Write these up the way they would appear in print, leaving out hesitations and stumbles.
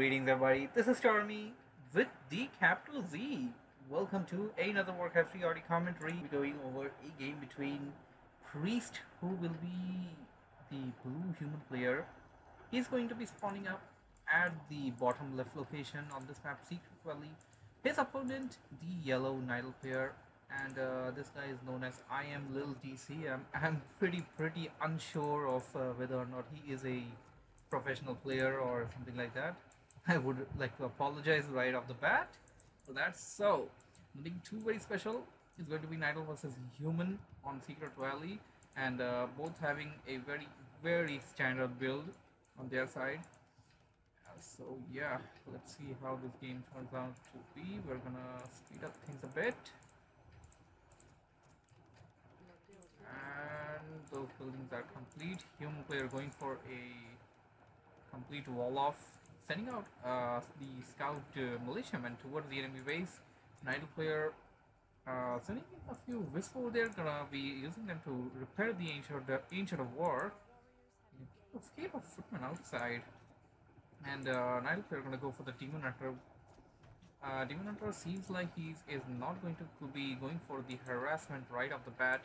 Greetings everybody, this is Stormy with the capital Z. Welcome to another WarCraft 3 audio commentary. We're going over a game between Priest, who will be the blue human player. He's going to be spawning up at the bottom left location on this map, Secret Valley. His opponent, the yellow Nidal player, and this guy is known as IAmLiilD.C. I'm pretty unsure of whether or not he is a professional player or something like that. I would like to apologize right off the bat for that. So, nothing too very special. It's going to be Nidal versus Human on Secret Valley, and both having a very standard build on their side. So yeah, let's see how this game turns out to be. We're gonna speed up things a bit, and those buildings are complete. Human player going for a complete wall off, sending out the scout militiamen towards the enemy base. Nidal player sending in a few wisps over there, gonna be using them to repair the ancient of war. Escape of footmen outside, and Nidal player gonna go for the demon hunter. Demon hunter seems like he is not going to be going for the harassment right off the bat.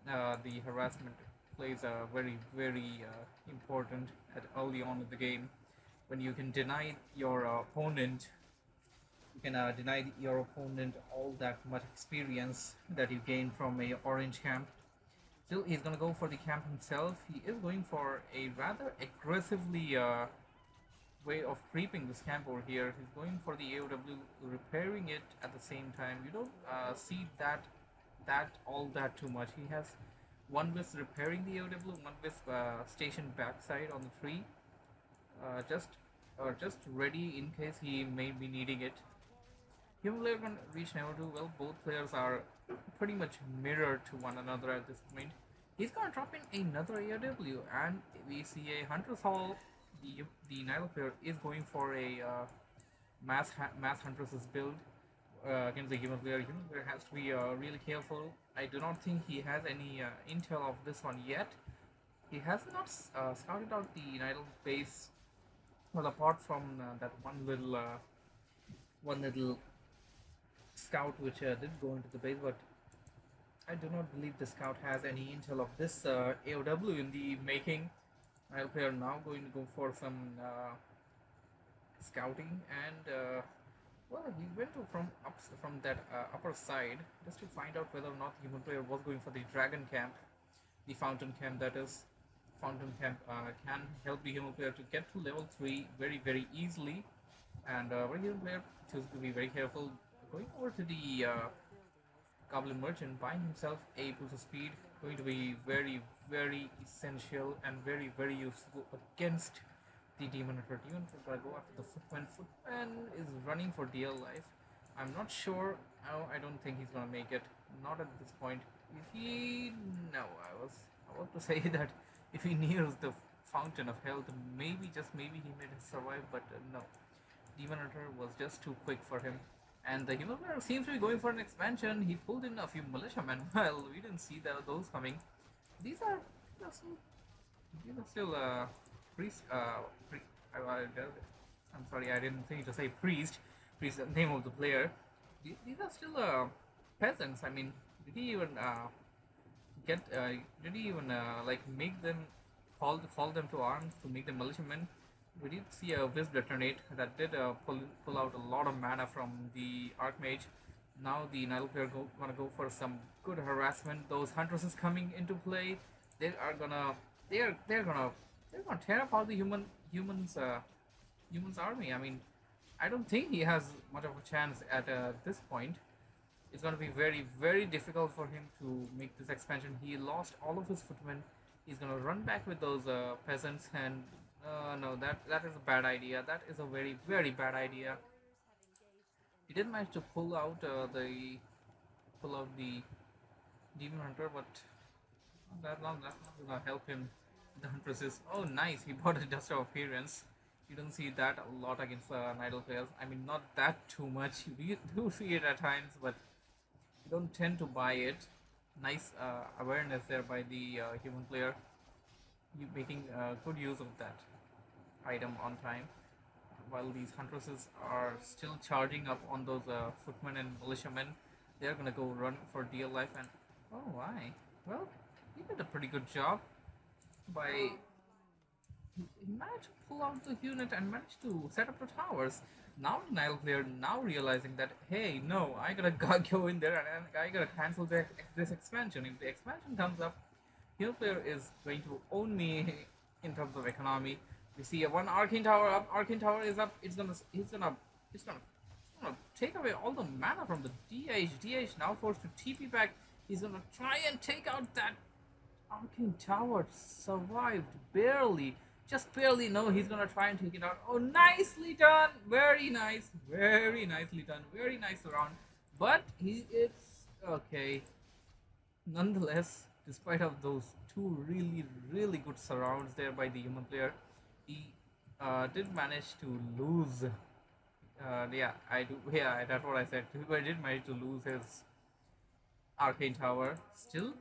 The harassment plays a very important at early on in the game, when you can deny your opponent all that much experience that you gain from a orange camp. Still, he's gonna go for the camp himself. He is going for a rather aggressively way of creeping this camp over here. He's going for the AOW, repairing it at the same time. You don't see that too much. He has one wisp repairing the AOW, one wisp stationed backside on the tree, just ready in case he may be needing it. Human player can reach never do well. Both players are pretty much mirrored to one another at this point. He's gonna drop in another AOW, and we see a Hunter's Hall. The Nidal player is going for a mass Huntress's build against the human player. Human player has to be really careful. I do not think he has any intel of this one yet. He has not scouted out the Nidal base, well, apart from that one little scout which did go into the base, but I do not believe the scout has any intel of this AOW in the making. Nidal player now going to go for some scouting, and well, he went to from that upper side just to find out whether or not the human player was going for the dragon camp, the fountain camp, that is. Fountain camp can help the human player to get to level 3 very easily, and for human player chooses to be very careful, going over to the goblin merchant, buying himself a boost of speed, going to be very essential and very useful against the demon hunter. Demon hunter gotta go after the footman. Footman is running for dear life. I'm not sure. No, I don't think he's gonna make it. Not at this point. If he, no, I was about to say that if he nears the fountain of health, maybe, just maybe, he may survive. But no, demon hunter was just too quick for him. And the human player seems to be going for an expansion. He pulled in a few militiamen. Well, we didn't see those coming. These are still, priest. I'm sorry, I didn't think to say priest. Priest, the name of the player. These are still peasants. I mean, did he even get? Did he even like make them call them to arms to make them militiamen? We did see a wisp detonate that did pull out a lot of mana from the Archmage. Now the Nidal player gonna go for some good harassment. Those huntresses coming into play, they are gonna they're gonna tear apart the humans army. I mean, I don't think he has much of a chance at this point. It's going to be very difficult for him to make this expansion. He lost all of his footmen. He's going to run back with those peasants, and no, that is a bad idea. That is a very bad idea. He did manage to pull out the demon hunter, but that's not gonna help him. The huntress is, oh nice, he bought a dust of appearance. You don't see that a lot against Nidal players. I mean, not that too much. You do see it at times, but you don't tend to buy it. Nice awareness there by the human player. You making good use of that item on time. while these huntresses are still charging up on those footmen and militiamen, they're gonna go run for dear life. And oh why? Well, he did a pretty good job by he managed to pull out the unit and managed to set up the towers. Now the Nile player now realizing that hey no, I gotta go in there and I gotta cancel this expansion. If the expansion comes up, Hero player is going to own me in terms of economy. We see a one arcane tower up. Arcane tower is up. It's gonna take away all the mana from the DH. DH now forced to TP back. He's gonna try and take out that arcane tower. Survived barely, just barely. No, he's gonna try and take it out. Oh, nicely done. Very nice. Very nicely done. Very nice round. But it's okay. Nonetheless, despite of those two really good surrounds there by the human player, he did manage to lose. Yeah, I do. Yeah, that's what I said. He did manage to lose his arcane tower. Still,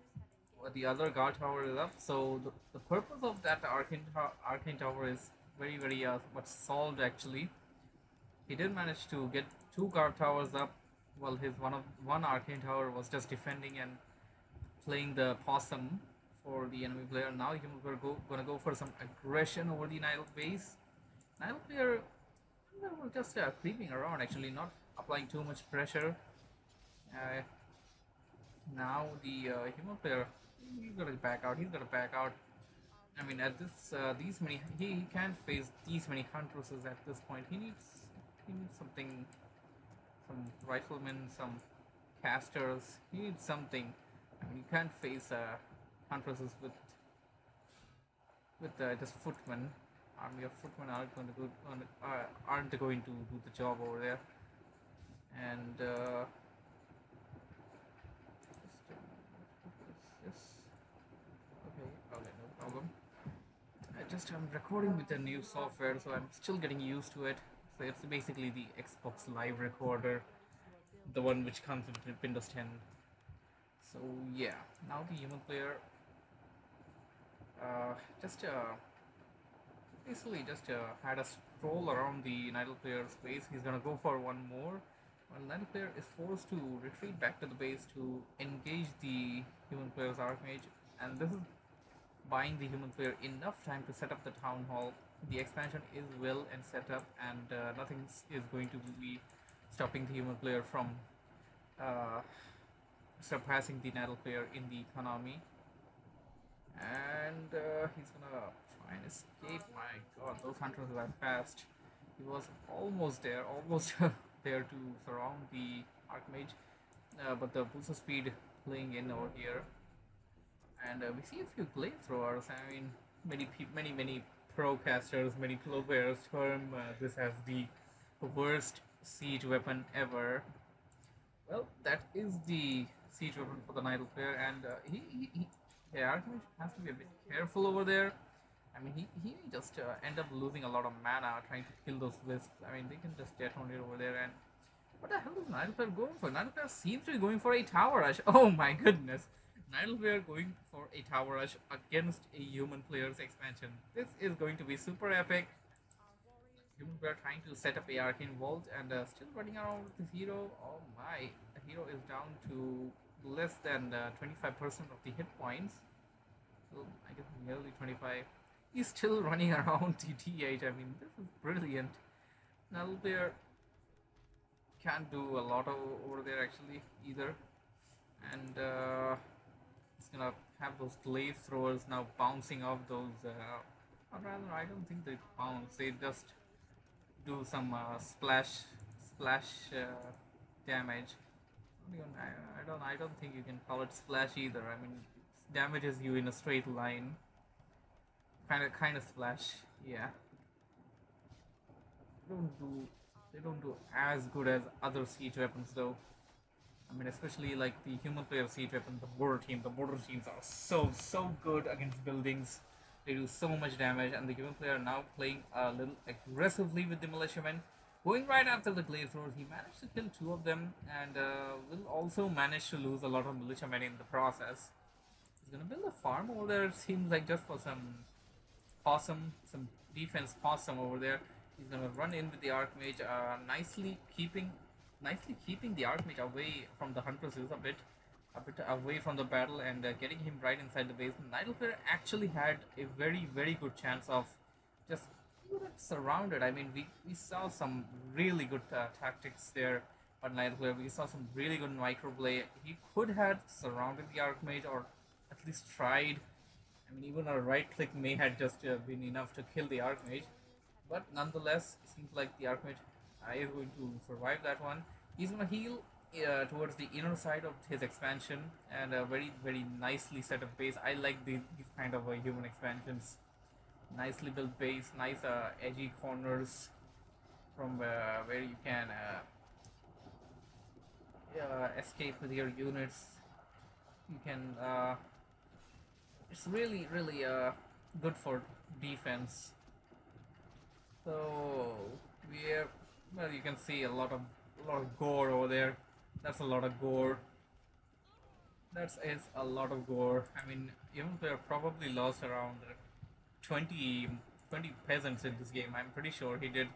the other guard tower is up. So the purpose of that arcane tower is very much solved actually. He did manage to get two guard towers up, while his one arcane tower was just defending and playing the possum for the enemy player. Now we're gonna go for some aggression over the Nile base. Nile player will just creeping around actually, not applying too much pressure. Now the human player, he's gonna back out. He's gonna back out. I mean, at this these many he can't face these many huntresses at this point. He needs something, some riflemen, some casters. He needs something. I mean, you can't face huntresses with just footmen. Army of footmen aren't going to do the job over there. And okay, no problem. I'm recording with a new software, so I'm still getting used to it. So it's basically the Xbox Live Recorder, the one which comes with Windows 10. So yeah, now the human player just basically just had a stroll around the Nidal player's base. He's gonna go for one more. Well, Nidal player is forced to retreat back to the base to engage the human player's Archmage, and this is buying the human player enough time to set up the town hall. The expansion is well and set up, and nothing is going to be stopping the human player from surpassing the Nidal player in the economy. And he's gonna try and escape. My god, those hunters are fast. He was almost there, there to surround the Archmage, but the booster speed playing in over here. And we see a few glaive throwers. I mean, many pro casters, many pro players term this as the worst siege weapon ever. Well, that is the siege weapon for the Nidal player, and the Archmage has to be a bit careful over there. I mean, he just end up losing a lot of mana trying to kill those wisps. I mean, they can just detonate over there. And what the hell is Nidal player going for? Nidal player seems to be going for a tower rush. Oh my goodness. Nidal player going for a tower rush against a human player's expansion. This is going to be super epic. Human player trying to set up a arcane vault and still running around with his hero. Oh my, the hero is down to less than 25% of the hit points. So I guess nearly 25. He's still running around TTH. I mean, this is brilliant. Nidal player can't do a lot over there actually either. And it's gonna have those glaive throwers now bouncing off those. Or rather, I don't think they bounce. They just do some splash damage. I don't think you can call it splash either. I mean, it damages you in a straight line. Kind of splash. Yeah. They don't do as good as other siege weapons though. I mean, especially like the human player siege weapon, the border team. The border teams are so good against buildings. They do so much damage, and the human player now playing a little aggressively with the militiamen. Going right after the glaive throwers, he managed to kill two of them, and will also manage to lose a lot of militiamen in the process. He's gonna build a farm over there. It seems like just for some defense possum over there. He's gonna run in with the Archmage, nicely keeping the Archmage away from the Hunters is a bit away from the battle and getting him right inside the base. Nightle player actually had a very good chance of just surrounded. I mean, we saw some really good tactics there, but Nightle player we saw some really good microplay. He could have surrounded the Archmage or at least tried. I mean, even a right click may have just been enough to kill the Archmage. But nonetheless, it seems like the Archmage is going to survive that one. He's going to heal towards the inner side of his expansion and a very nicely set up base. I like these kind of human expansions. Nicely built base, nice edgy corners from where you can escape with your units. You can. It's really good for defense. So we're well, you can see a lot of gore over there. That's a lot of gore. That is a lot of gore. I mean, even player probably lost around 20, 20 peasants in this game. I'm pretty sure he did.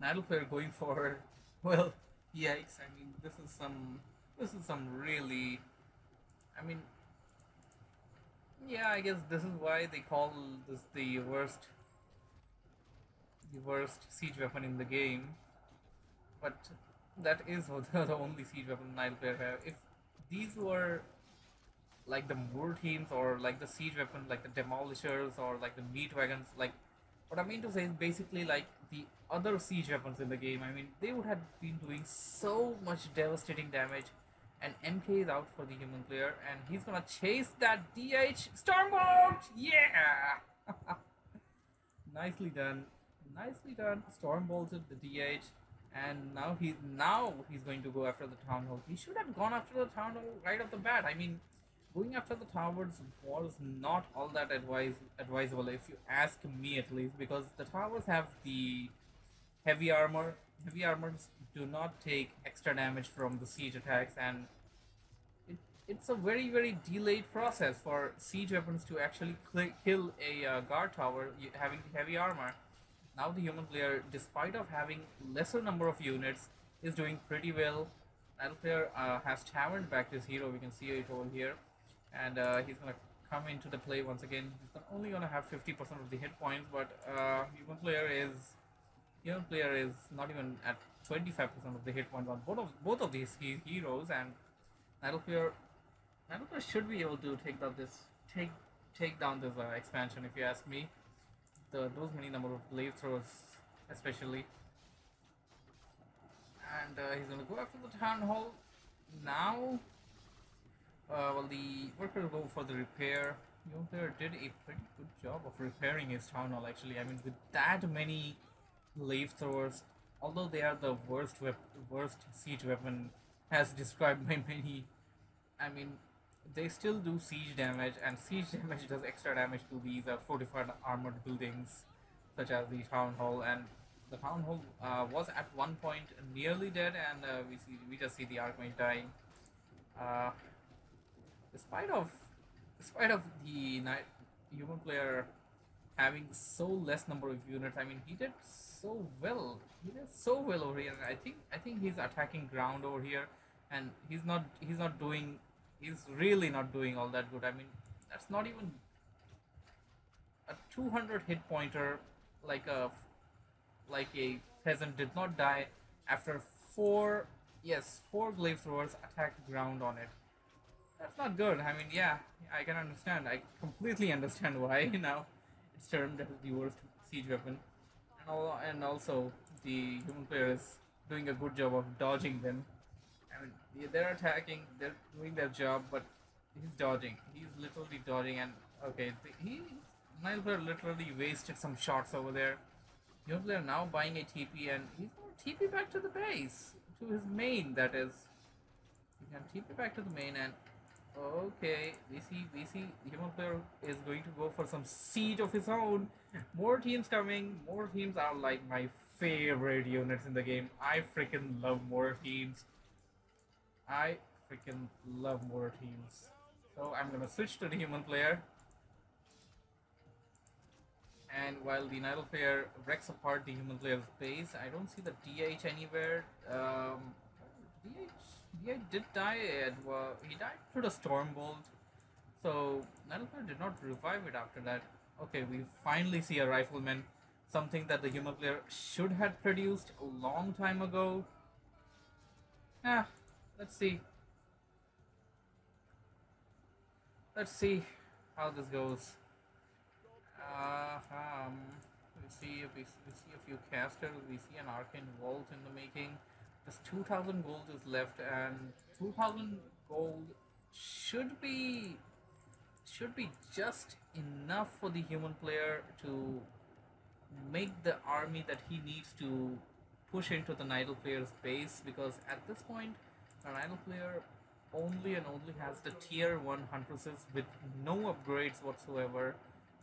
Idle player going for well, yikes. I mean, this is some really. I mean, yeah. I guess this is why they call this the worst siege weapon in the game. But that is the only siege weapon Nile player have. If these were like the Moor teams or like the siege weapon, like the demolishers or like the meat wagons, like what I mean to say is basically like the other siege weapons in the game. I mean, they would have been doing so much devastating damage. And MK is out for the human player, and he's gonna chase that DH Stormbolt. Yeah, nicely done, nicely done. Stormbolted the DH, and now he's going to go after the town hall. He should have gone after the town hall right off the bat. I mean, going after the towers was not all that advisable, if you ask me at least, because the towers have the heavy armor. Heavy armors do not take extra damage from the siege attacks, and it, it's a very delayed process for siege weapons to actually kill a guard tower having the heavy armor. Now the human player, despite of having lesser number of units, is doing pretty well. Battle player has taverned back his hero. We can see it over here, and he's gonna come into the play once again. He's only gonna have 50% of the hit points, but human player is not even at 25% of the hit points on both of these heroes, and battle player should be able to take take down this expansion, if you ask me. Those many number of blade throws, especially, and he's gonna go after the town hall now. Well, the worker will go for the repair. Yoder did a pretty good job of repairing his town hall. Actually, I mean, with that many blade throwers, although they are the worst siege weapon, as described by many, I mean, they still do siege damage, and siege damage does extra damage to these fortified armored buildings, such as the town hall. And the town hall was at one point nearly dead, and we just see the Archmage dying. Uh, despite of despite of the human player having so less number of units, I mean, he did so well. He did so well over here. I think he's attacking ground over here, and he's really not doing all that good. I mean, that's not even a 200 hit pointer. Like a peasant did not die after four glaive throwers attacked ground on it. That's not good. I mean, yeah, I can understand. I completely understand why now it's termed as the worst siege weapon, and also the human player is doing a good job of dodging them. I mean, they're attacking, they're doing their job, but he's dodging. He's literally dodging, and okay, Nile player literally wasted some shots over there. Human player now buying a TP, and he's going to TP back to the base, to his main. That is, he can TP back to the main, and okay, we see the human player is going to go for some siege of his own. More teams coming. More teams are like my favorite units in the game. I freaking love more teams. I freaking love more teams. So I'm gonna switch to the human player. And while the Nidal player wrecks apart the human player's base, I don't see the DH anywhere. DH did die. He died through the storm bolt. So Nidal player did not revive it after that. Okay, we finally see a rifleman, something that the human player should have produced a long time ago. Ah, let's see. Let's see how this goes. Uh, um, we see a few casters. We see an arcane vault in the making. Just 2,000 gold is left, and 2,000 gold should be should be just enough for the human player to make the army that he needs to push into the Nidal player's base, because at this point the Nidal player only and only has the tier 1 huntresses with no upgrades whatsoever,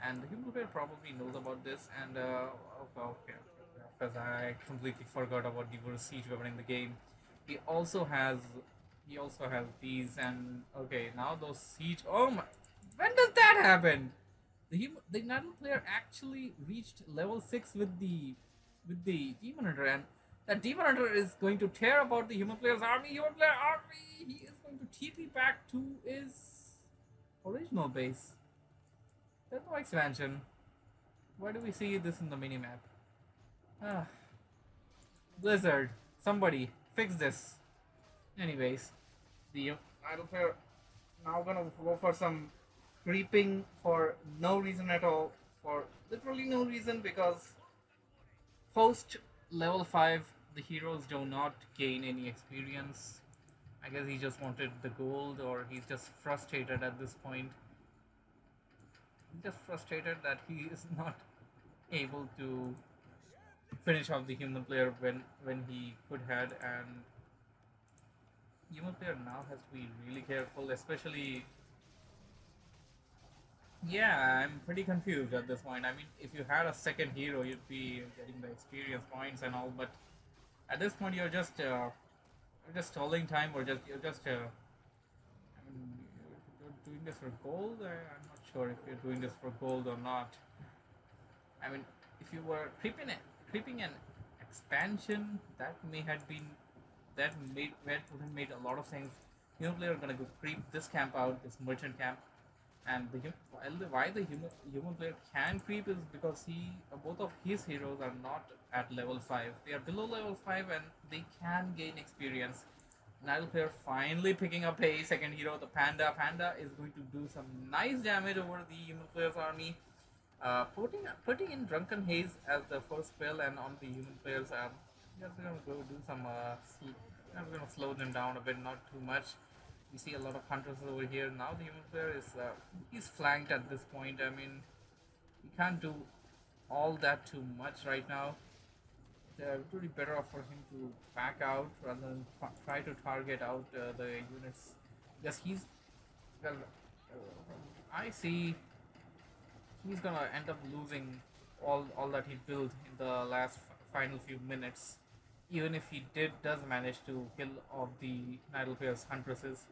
and the human player probably knows about this. And okay, because I completely forgot about the reverse siege weapon in the game. He also has he also has these, and okay, now those siege. Oh my! When does that happen? The Natal player actually reached level 6 with the demon hunter, and that demon hunter is going to tear apart the human player's army. Human player army. He is going to TP back to his original base. There's no expansion. Why do we see this in the minimap? Ah, Blizzard, somebody fix this. Anyways, the idle player now gonna go for some creeping for no reason at all, for literally no reason, because post level 5 the heroes do not gain any experience. I guess he just wanted the gold, or he's just frustrated at this point. He's just frustrated that he is not able to finish off the human player when he could had. And human player now has to be really careful, especially. Yeah, I'm pretty confused at this point. I mean, if you had a second hero, you'd be getting the experience points and all, but at this point, you're just stalling time, or you're just I mean, you're doing this for gold. I'm not sure if you're doing this for gold or not. I mean, if you were creeping an expansion, that would have made a lot of things. New player gonna go creep this camp out, this merchant camp, and why the human player can creep is because both of his heroes are not at level 5. They are below level 5, and they can gain experience. Nile player finally picking up a second hero, the Panda is going to do some nice damage over the human player's army. Putting in Drunken Haze as the first spell, and on the human players, just gonna go do some. I'm gonna slow them down a bit, not too much. We see a lot of hunters over here. Now the human player is he's flanked at this point. I mean, he can't do all that too much right now. It would be better off for him to back out rather than try to target out the units. Because well, I see he's gonna end up losing all that he built in the last final few minutes. Even if he does manage to kill off the Nidal player's huntresses,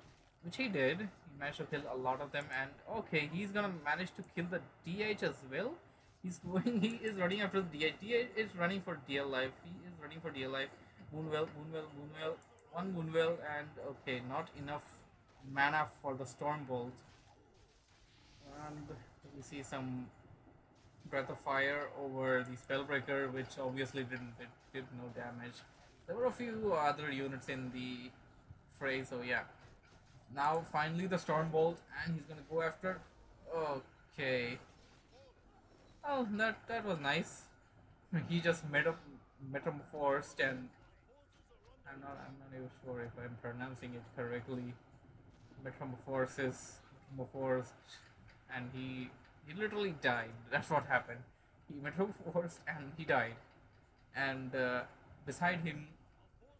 which he did. He managed to kill a lot of them, and okay, he's gonna manage to kill the DH as well. He is running after the DH. DH is running for dear life. He is running for dear life. Moonwell, one Moonwell, and okay, not enough mana for the Storm Bolt. And we see some Breath of Fire over the Spellbreaker, which obviously did no damage. There were a few other units in the fray, so yeah. Now finally the Storm Bolt, and he's gonna go after. Okay. Oh, that was nice. He just metamorphosed, and I'm not even sure if I'm pronouncing it correctly. Metamorphosed, and he literally died. That's what happened. He metamorphosed and he died, and beside him,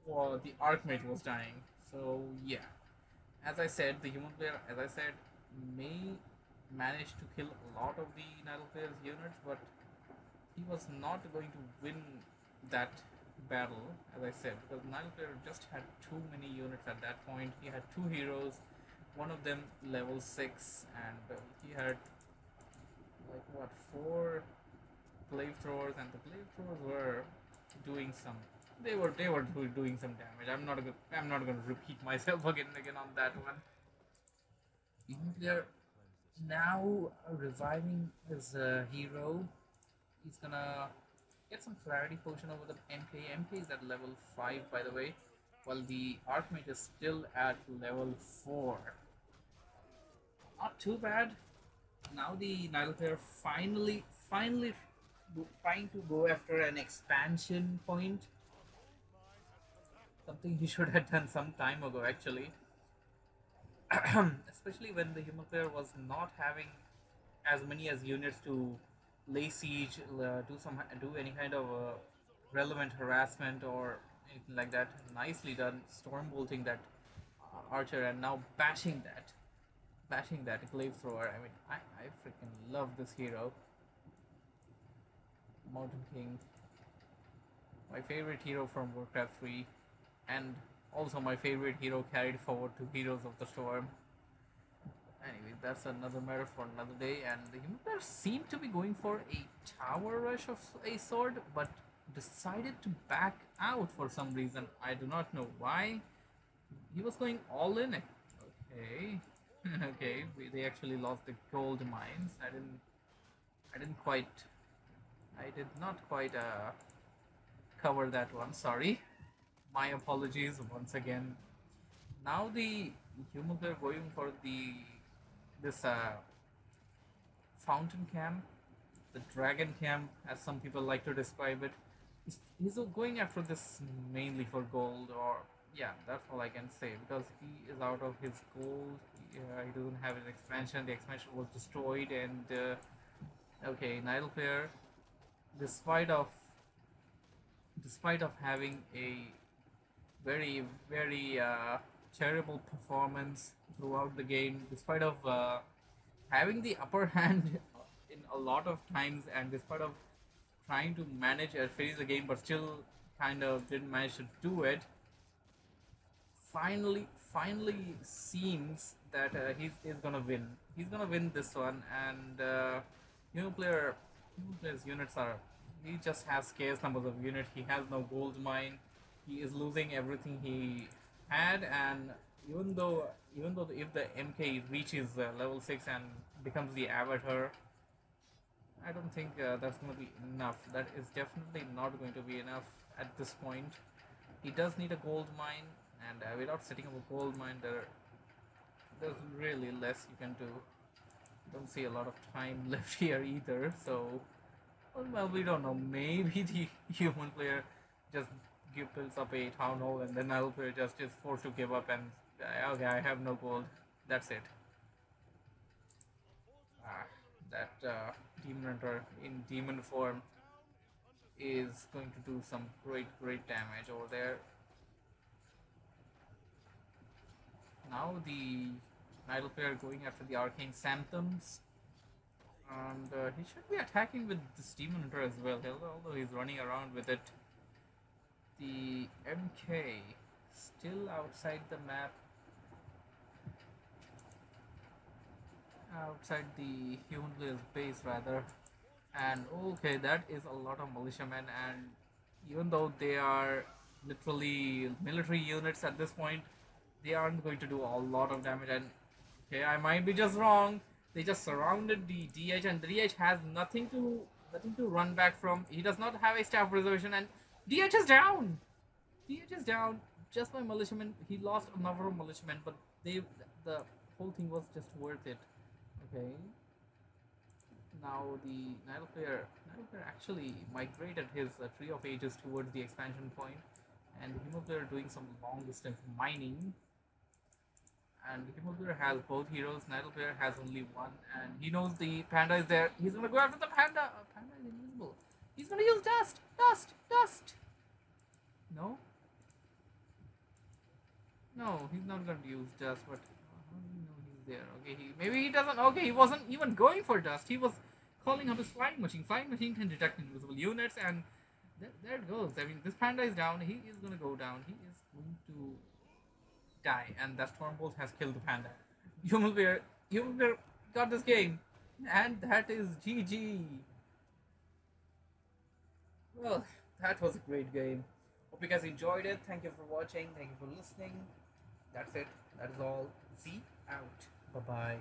the Archmage was dying. So yeah, as I said, the human player, as I said, may manage to kill a lot of the Nidal player's units, but he was not going to win that battle, as I said, because Nidal player just had too many units at that point. He had two heroes, one of them level 6, and he had like what, flamethrowers, and the flamethrowers were doing some. They were doing some damage. I'm not gonna repeat myself again and again on that one. Even they're now reviving his hero. He's gonna get some clarity potion over the MK. MK is at level 5, by the way, while the Archmage is still at level 4. Not too bad. Now the Nile player finally trying to go after an expansion point. Something he should have done some time ago, actually. Especially when the human player was not having as many as units to lay siege, do any kind of relevant harassment or anything like that. Nicely done, storm bolting that archer and now bashing that glaive thrower. I mean, I freaking love this hero, Mountain King, my favorite hero from Warcraft 3, and also my favorite hero carried forward to Heroes of the Storm. Anyway, that's another matter for another day. And the human player seemed to be going for a tower rush of a sword, but decided to back out for some reason. I do not know why. He was going all in. Okay, okay. They actually lost the gold mines. I didn't quite. I did not quite cover that one. Sorry. My apologies once again. Now the humans are going for this fountain camp, the dragon camp, as some people like to describe it. He's going after this mainly for gold, or yeah, that's all I can say, because he is out of his gold. He doesn't have an expansion. The expansion was destroyed, and okay, Nile player, despite of having a very terrible performance throughout the game, despite of having the upper hand in a lot of times, and despite of trying to manage and finish the game, but still kind of didn't manage to do it. Finally seems that he's gonna win. He's gonna win this one, and human player's units are. He just has scarce numbers of units. He has no gold mine. He is losing everything he had, and even though if the MK reaches level 6 and becomes the avatar, I don't think that's going to be enough. That is definitely not going to be enough at this point. He does need a gold mine, and without setting up a gold mine, there's really less you can do. Don't see a lot of time left here either, so well, we don't know. Maybe the human player just builds up a town hall, and then I'll player just is forced to give up and okay, I have no gold. That's it. That demon hunter in demon form is going to do some great damage over there. Now the Nile player going after the arcane Sanctums, and he should be attacking with this demon hunter as well, although he's running around with it. The MK still outside the map, outside the human player's base rather, and okay, that is a lot of militiamen, and even though they are literally military units at this point, they aren't going to do a lot of damage. And okay, I might be just wrong. They just surrounded the DH, and the DH has nothing to run back from. He does not have a staff preservation, and DH is down. DH is down just by militiamen. He lost a number of militiamen, but the whole thing was just worth it. Okay. Now the Nile player actually migrated his Tree of Ages towards the expansion point, and the Human player doing some long distance mining. And the Human player has both heroes. Nile player has only one, and he knows the panda is there. He's gonna go after the panda. Panda is invisible. He's gonna use dust. No. No, he's not going to use dust, but how do you know he's there? Okay, maybe he doesn't. Okay, he wasn't even going for dust. He was calling up his flying machine. Flying machine can detect invisible units, and there it goes. I mean, this panda is down. He is going to go down. He is going to die, and that Stormbolt has killed the panda. Human player got this game, and that is GG. Well, that was a great game. Hope you guys enjoyed it. Thank you for watching. Thank you for listening. That's it. That is all. Z out. Bye bye.